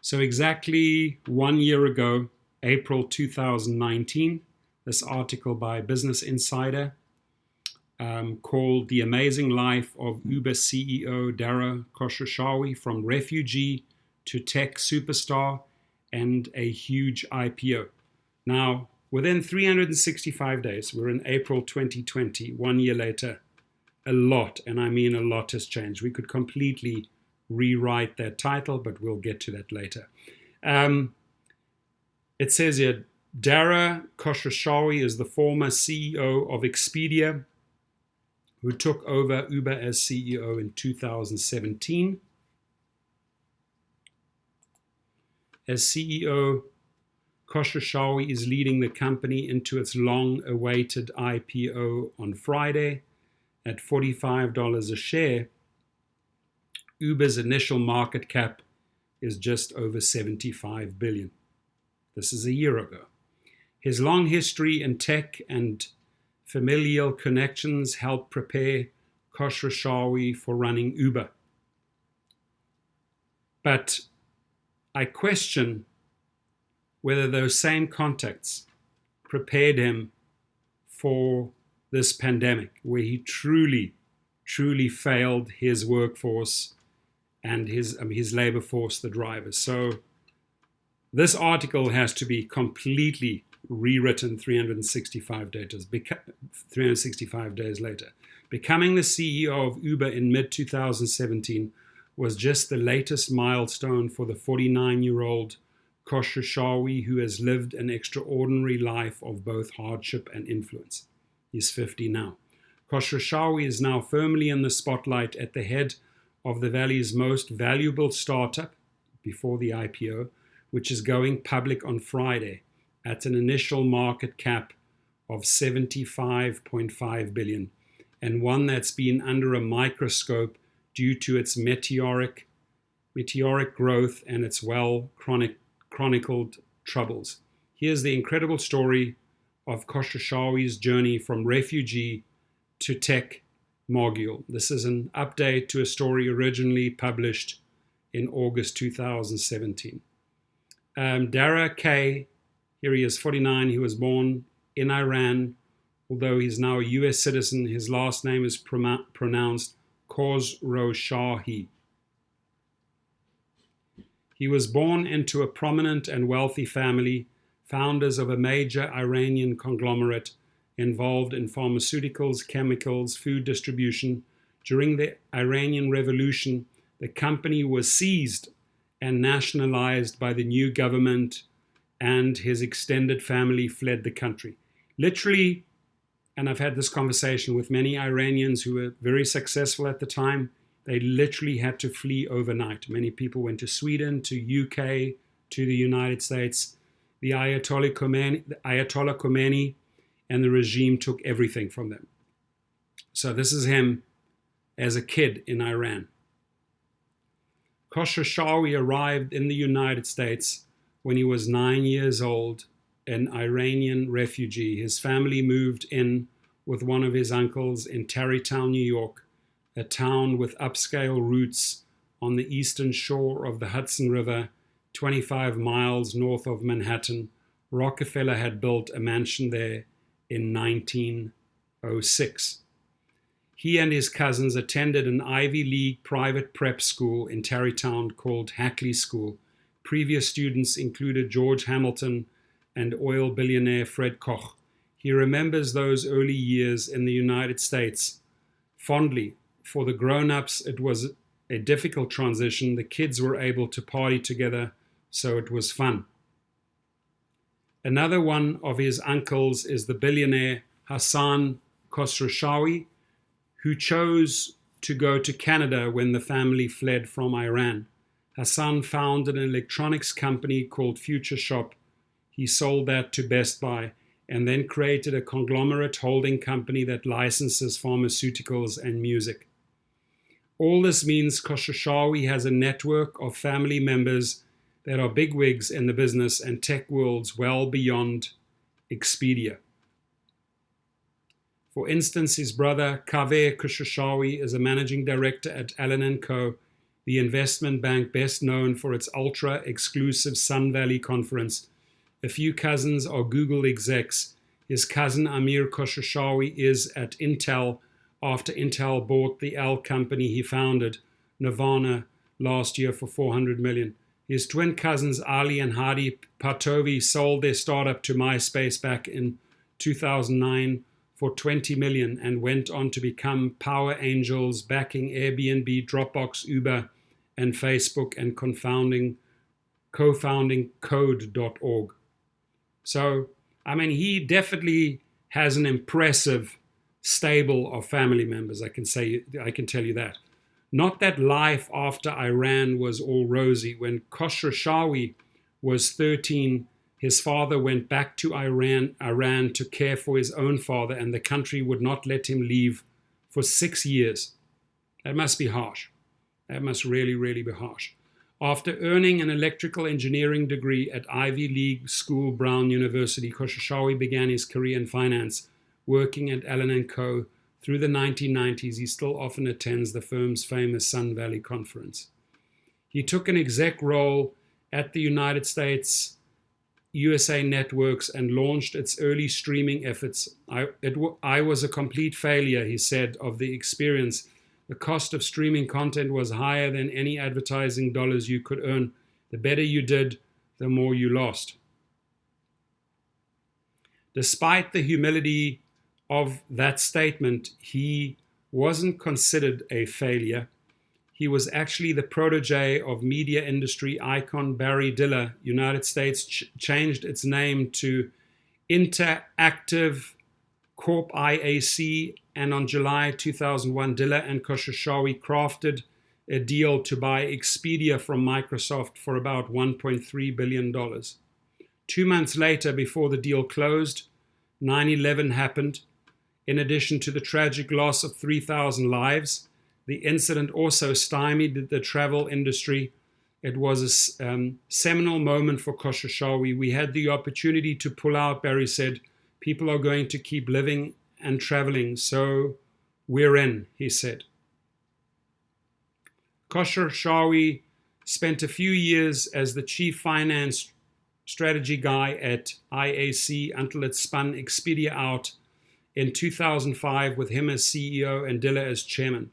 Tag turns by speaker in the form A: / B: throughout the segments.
A: So exactly 1 year ago, April 2019, this article by Business Insider called The Amazing Life of Uber CEO Dara Khosrowshahi, from refugee to tech superstar and a huge IPO. Now, within 365 days, we're in April 2020, 1 year later, a lot, and I mean a lot, has changed. We could completely rewrite that title, but we'll get to that later. It says here, Dara Khosrowshahi is the former CEO of Expedia, who took over Uber as CEO in 2017. As CEO, Khosrowshahi is leading the company into its long-awaited IPO on Friday at $45 a share. Uber's initial market cap is just over $75 billion. This is a year ago. His long history in tech and familial connections helped prepare Khosrowshahi for running Uber. But I question whether those same contacts prepared him for this pandemic, where he truly failed his workforce and his labor force, the drivers. So this article has to be completely rewritten 365 days later. Becoming the CEO of Uber in mid-2017 was just the latest milestone for the 49-year-old Khosrowshahi, who has lived an extraordinary life of both hardship and influence. He's 50 now. Khosrowshahi is now firmly in the spotlight at the head of the Valley's most valuable startup before the IPO, which is going public on Friday at an initial market cap of $75.5 billion, and one that's been under a microscope due to its meteoric growth and its chronicled troubles. Here's the incredible story of Khosrowshahi's journey from refugee to tech mogul. This is an update to a story originally published in August 2017. Dara K, here he is, 49. He was born in Iran, although he's now a US citizen. His last name is pronounced Khosrowshahi. He was born into a prominent and wealthy family, founders of a major Iranian conglomerate involved in pharmaceuticals, chemicals, food distribution. During the Iranian Revolution, the company was seized and nationalized by the new government, and his extended family fled the country. Literally, and I've had this conversation with many Iranians who were very successful at the time, they literally had to flee overnight. Many people went to Sweden, to UK, to the United States. The Ayatollah Khomeini and the regime took everything from them. So this is him as a kid in Iran. Khosrowshahi arrived in the United States when he was 9 years old, an Iranian refugee. His family moved in with one of his uncles in Tarrytown, New York, a town with upscale roots on the eastern shore of the Hudson River, 25 miles north of Manhattan. Rockefeller had built a mansion there in 1906. He and his cousins attended an Ivy League private prep school in Tarrytown called Hackley School. Previous students included George Hamilton and oil billionaire Fred Koch. He remembers those early years in the United States fondly. For the grown-ups, it was a difficult transition. The kids were able to party together, so it was fun. Another one of his uncles is the billionaire Hassan Khosrowshahi, who chose to go to Canada when the family fled from Iran. Hassan founded an electronics company called Future Shop. He sold that to Best Buy and then created a conglomerate holding company that licenses pharmaceuticals and music. All this means Khosrowshahi has a network of family members that are bigwigs in the business and tech worlds well beyond Expedia. For instance, his brother Kaveh Khosrowshahi is a managing director at Allen & Co. the investment bank best known for its ultra-exclusive Sun Valley conference. A few cousins are Google execs. His cousin Amir Khosrowshahi is at Intel after Intel bought the L company he founded, Nirvana, last year for $400 million. His twin cousins Ali and Hadi Partovi sold their startup to MySpace back in 2009 for $20 million and went on to become power angels backing Airbnb, Dropbox, Uber, and Facebook, and co-founding Code.org. So, I mean, he definitely has an impressive stable of family members. I can tell you that. Not that life after Iran was all rosy. When Khosrowshahi was 13, his father went back to Iran to care for his own father, and the country would not let him leave for 6 years. That must be harsh. That must really, really be harsh. After earning an electrical engineering degree at Ivy League school Brown University, Khosrowshahi began his career in finance, working at Allen & Co. Through the 1990s. He still often attends the firm's famous Sun Valley conference. He took an exec role at the United States USA Networks and launched its early streaming efforts. I was a complete failure, he said, of the experience. The cost of streaming content was higher than any advertising dollars you could earn. The better you did, the more you lost. Despite the humility of that statement, he wasn't considered a failure. He was actually the protege of media industry icon Barry Diller. United States changed its name to Interactive Corp IAC, and on July 2001, Diller and Khosrowshahi crafted a deal to buy Expedia from Microsoft for about $1.3 billion. 2 months later, before the deal closed, 9/11 happened. In addition to the tragic loss of 3,000 lives, the incident also stymied the travel industry. It was a seminal moment for Khosrowshahi. We had the opportunity to pull out, Barry said. People are going to keep living and traveling, so we're in, he said. Khosrowshahi spent a few years as the chief finance strategy guy at IAC until it spun Expedia out in 2005 with him as CEO and Diller as chairman.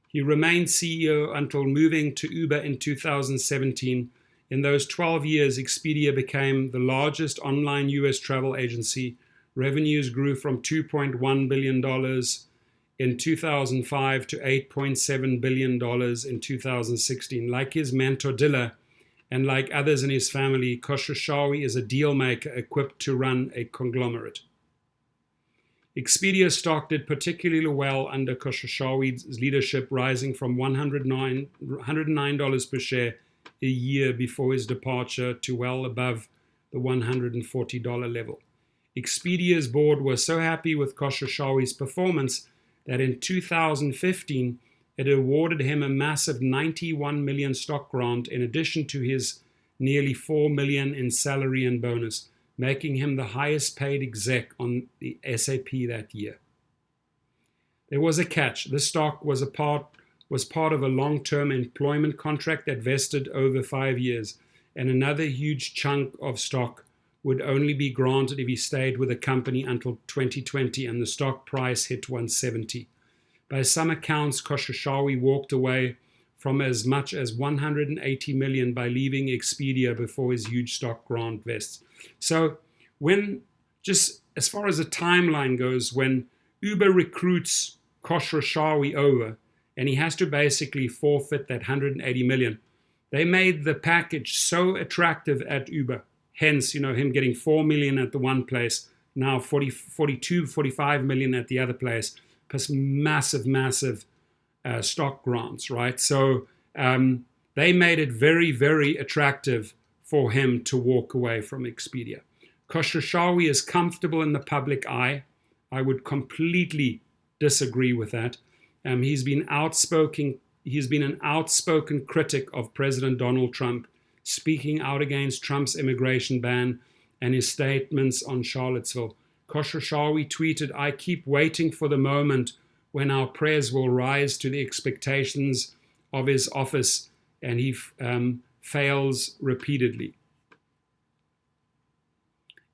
A: He remained CEO until moving to Uber in 2017. In those 12 years, Expedia became the largest online US travel agency. Revenues grew from $2.1 billion in 2005 to $8.7 billion in 2016. Like his mentor Diller and like others in his family, Khosrowshahi is a deal maker equipped to run a conglomerate. Expedia stock did particularly well under Khosrowshahi's leadership, rising from $109 per share a year before his departure to well above the $140 level. Expedia's board was so happy with Khosrowshahi's performance that in 2015 it awarded him a massive $91 million stock grant in addition to his nearly $4 million in salary and bonus, making him the highest paid exec on the SAP that year. There was a catch. This stock was part of a long-term employment contract that vested over 5 years, and another huge chunk of stock would only be granted if he stayed with the company until 2020, and the stock price hit 170. By some accounts, Khosrowshahi walked away from as much as $180 million by leaving Expedia before his huge stock grant vests. So just as far as the timeline goes, when Uber recruits Khosrowshahi over, and he has to basically forfeit that $180 million, they made the package so attractive at Uber. Hence, him getting $4 million at the one place, now $45 million at the other place, plus massive stock grants, right? So they made it very, very attractive for him to walk away from Expedia. Khosrowshahi is comfortable in the public eye. I would completely disagree with that. He's been an outspoken critic of President Donald Trump, speaking out against Trump's immigration ban and his statements on Charlottesville. Khosrowshahi tweeted, "I keep waiting for the moment when our prayers will rise to the expectations of his office, and he fails repeatedly.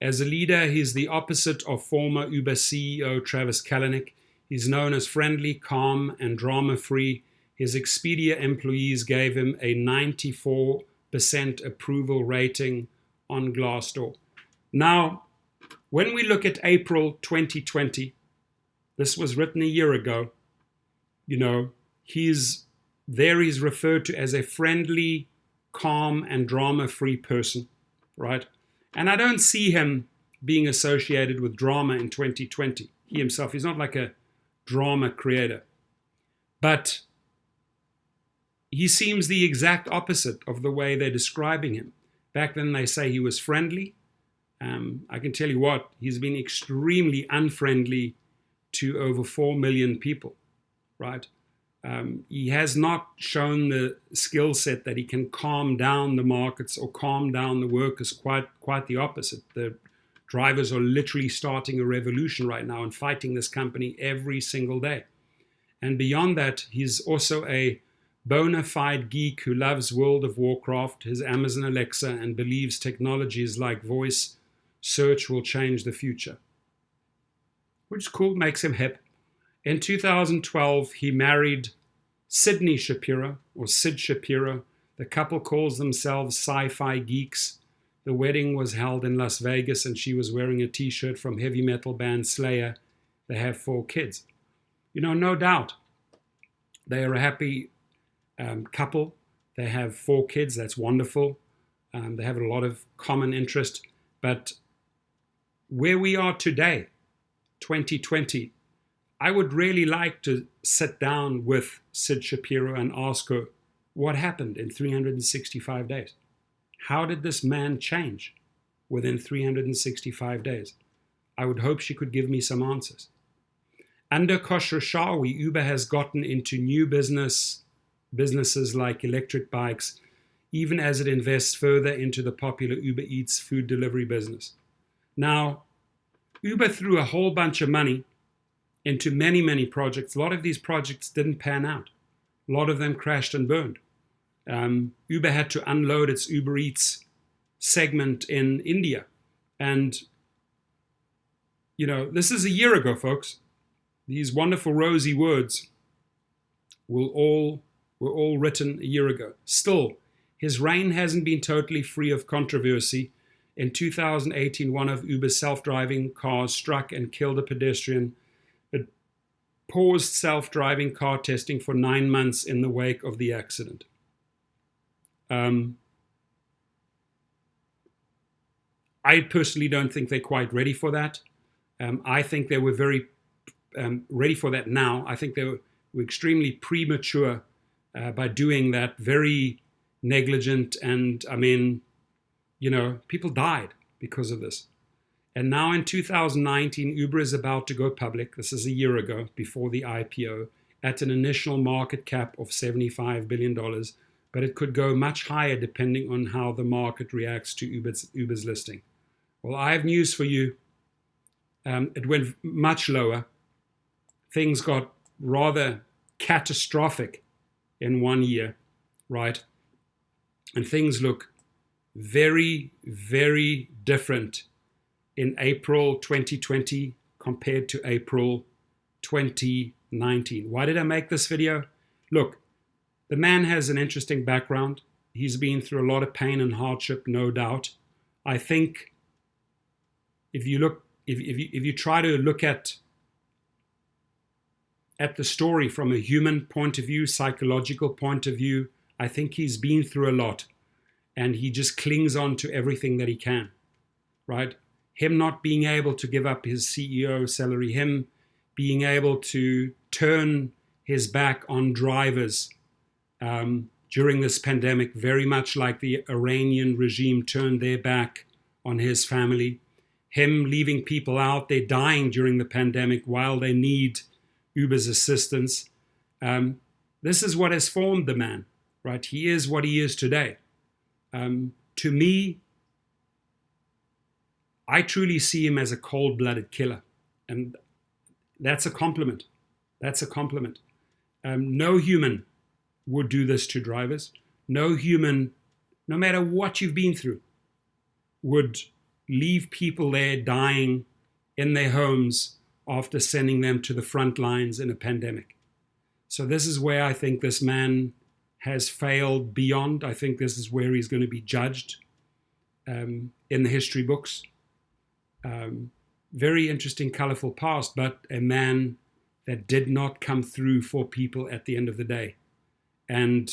A: As a leader, he's the opposite of former Uber CEO Travis Kalanick. He's known as friendly, calm, and drama-free. His Expedia employees gave him a 94% approval rating on Glassdoor. Now, when we look at April 2020, this was written a year ago, he's referred to as a friendly, calm, and drama-free person, right? And I don't see him being associated with drama in 2020. He himself, he's not like a drama creator. But he seems the exact opposite of the way they're describing him. Back then they say he was friendly. I can tell you what, he's been extremely unfriendly to over 4 million people, right? He has not shown the skill set that he can calm down the markets or calm down the workers. Quite the opposite. The drivers are literally starting a revolution right now and fighting this company every single day. And beyond that, he's also a bona fide geek who loves World of Warcraft, his Amazon Alexa, and believes technologies like voice search will change the future. Which is cool, makes him hip. In 2012, he married Sydney Shapiro, or Sid Shapiro. The couple calls themselves sci-fi geeks. The wedding was held in Las Vegas, and she was wearing a t-shirt from heavy metal band Slayer. They have 4 kids. No doubt, they are a happy couple. They have 4 kids. That's wonderful. They have a lot of common interest. But where we are today, 2020, I would really like to sit down with Sid Shapiro and ask her what happened in 365 days. How did this man change within 365 days? I would hope she could give me some answers. Under Khosrowshahi, Uber has gotten into new businesses like electric bikes, even as it invests further into the popular Uber Eats food delivery business. Now, Uber threw a whole bunch of money into many, many projects. A lot of these projects didn't pan out. A lot of them crashed and burned. Uber had to unload its Uber Eats segment in India. And, this is a year ago, folks. These wonderful rosy words were all written a year ago. Still, his reign hasn't been totally free of controversy. In 2018, one of Uber's self-driving cars struck and killed a pedestrian. It paused self-driving car testing for 9 months in the wake of the accident. I personally don't think they're quite ready for that. I think they were very ready for that now. I think they were extremely premature by doing that, very negligent, and people died because of this. And now in 2019, Uber is about to go public. This is a year ago, before the IPO, at an initial market cap of $75 billion. But it could go much higher depending on how the market reacts to Uber's listing. Well, I have news for you. It went much lower. Things got rather catastrophic in 1 year, right? And things look very, very different in April 2020 compared to April 2019. Why did I make this video? Look, the man has an interesting background. He's been through a lot of pain and hardship, no doubt. I think if you try to look at the story from a human point of view, psychological point of view, I think he's been through a lot, and he just clings on to everything that he can, right? Him not being able to give up his CEO salary, him being able to turn his back on drivers during this pandemic, very much like the Iranian regime turned their back on his family, him leaving people out there dying during the pandemic while they need Uber's assistance. This is what has formed the man, right? He is what he is today. To me, I truly see him as a cold-blooded killer. And that's a compliment. That's a compliment. No human would do this to drivers. No human, no matter what you've been through, would leave people there dying in their homes after sending them to the front lines in a pandemic. So this is where I think this man has failed beyond. I think this is where he's going to be judged in the history books. Very interesting, colorful past, but a man that did not come through for people at the end of the day. And,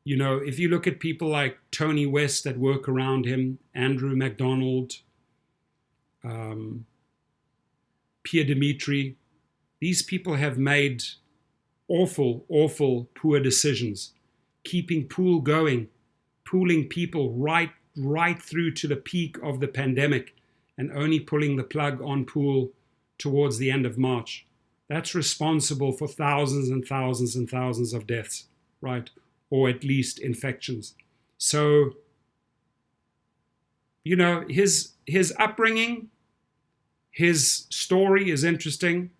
A: you know, if you look at people like Tony West that work around him, Andrew MacDonald, Pierre Dimitri, these people have made awful, awful, poor decisions, keeping Pool going, pooling people right through to the peak of the pandemic, and only pulling the plug on Pool towards the end of March. That's responsible for thousands and thousands and thousands of deaths, right? Or at least infections. So, you know, his upbringing, his story is interesting.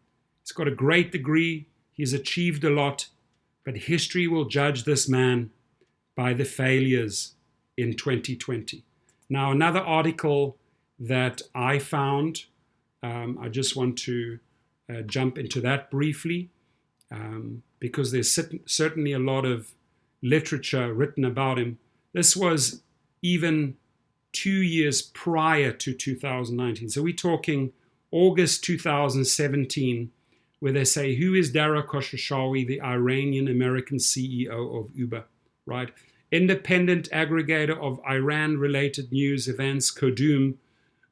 A: He's got a great degree. He's achieved a lot. But history will judge this man by the failures in 2020. Now, another article that I found, I just want to jump into that briefly, because there's certainly a lot of literature written about him. This was even 2 years prior to 2019. So we're talking August 2017, where they say, who is Dara Khosrowshahi, the Iranian-American CEO of Uber, right? Independent aggregator of Iran-related news events, Kodum,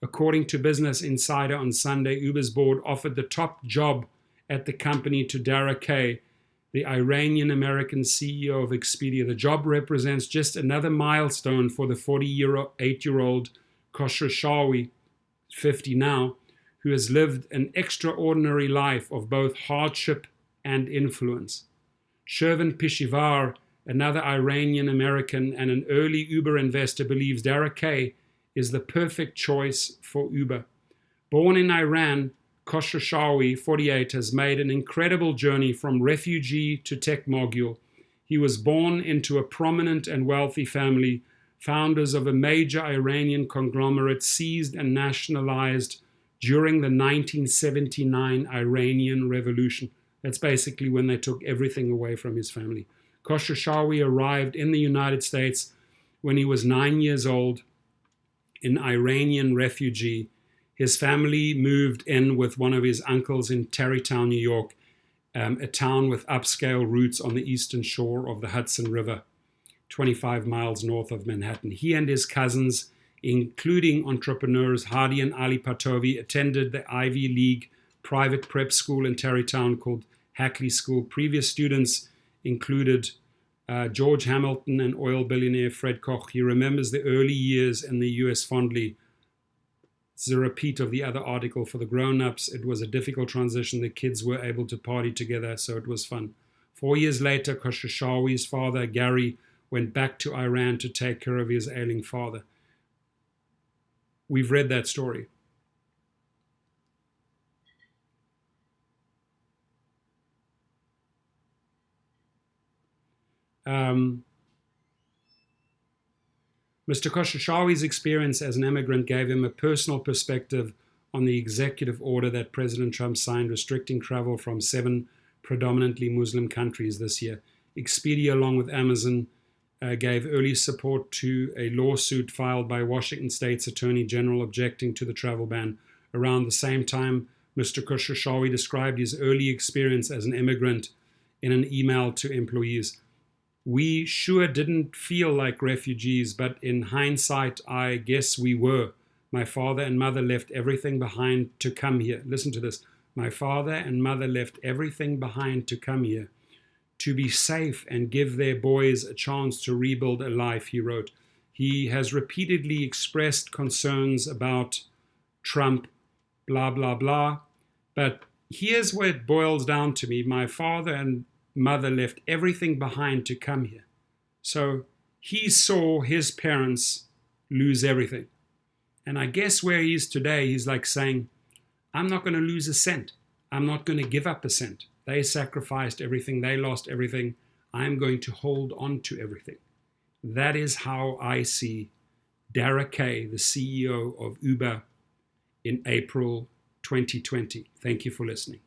A: according to Business Insider on Sunday, Uber's board offered the top job at the company to Dara K, the Iranian-American CEO of Expedia. The job represents just another milestone for the 48-year-old Khosrowshahi, 50 now, who has lived an extraordinary life of both hardship and influence. Shervin Pishivar, another Iranian-American and an early Uber investor, believes Dara K is the perfect choice for Uber. Born in Iran, Khosrowshahi, 48, has made an incredible journey from refugee to tech mogul. He was born into a prominent and wealthy family, founders of a major Iranian conglomerate seized and nationalized during the 1979 Iranian Revolution. That's basically when they took everything away from his family. Khosrowshahi arrived in the United States when he was 9 years old, an Iranian refugee. His family moved in with one of his uncles in Tarrytown, New York, a town with upscale roots on the eastern shore of the Hudson River, 25 miles north of Manhattan. He and his cousins, including entrepreneurs Hadi and Ali Patovi, attended the Ivy League private prep school in Tarrytown called Hackley School. Previous students included George Hamilton and oil billionaire Fred Koch. He remembers the early years in the US fondly. It's a repeat of the other article. For the grown-ups, it was a difficult transition. The kids were able to party together, so it was fun. 4 years later, Khosrowshahi's father, Gary, went back to Iran to take care of his ailing father. We've read that story. Mr. Khosrowshahi's experience as an immigrant gave him a personal perspective on the executive order that President Trump signed restricting travel from 7 predominantly Muslim countries this year. Expedia, along with Amazon, gave early support to a lawsuit filed by Washington State's Attorney General objecting to the travel ban. Around the same time, Mr. Khosrowshahi described his early experience as an immigrant in an email to employees. We sure didn't feel like refugees, but in hindsight, I guess we were. My father and mother left everything behind to come here. Listen to this. My father and mother left everything behind to come here, to be safe and give their boys a chance to rebuild a life, he wrote. He has repeatedly expressed concerns about Trump, blah, blah, blah. But here's where it boils down to me. My father and mother left everything behind to come here. So he saw his parents lose everything. And I guess where he is today, he's like saying, I'm not going to lose a cent. I'm not going to give up a cent. They sacrificed everything. They lost everything. I'm going to hold on to everything. That is how I see Dara K, the CEO of Uber, in April 2020. Thank you for listening.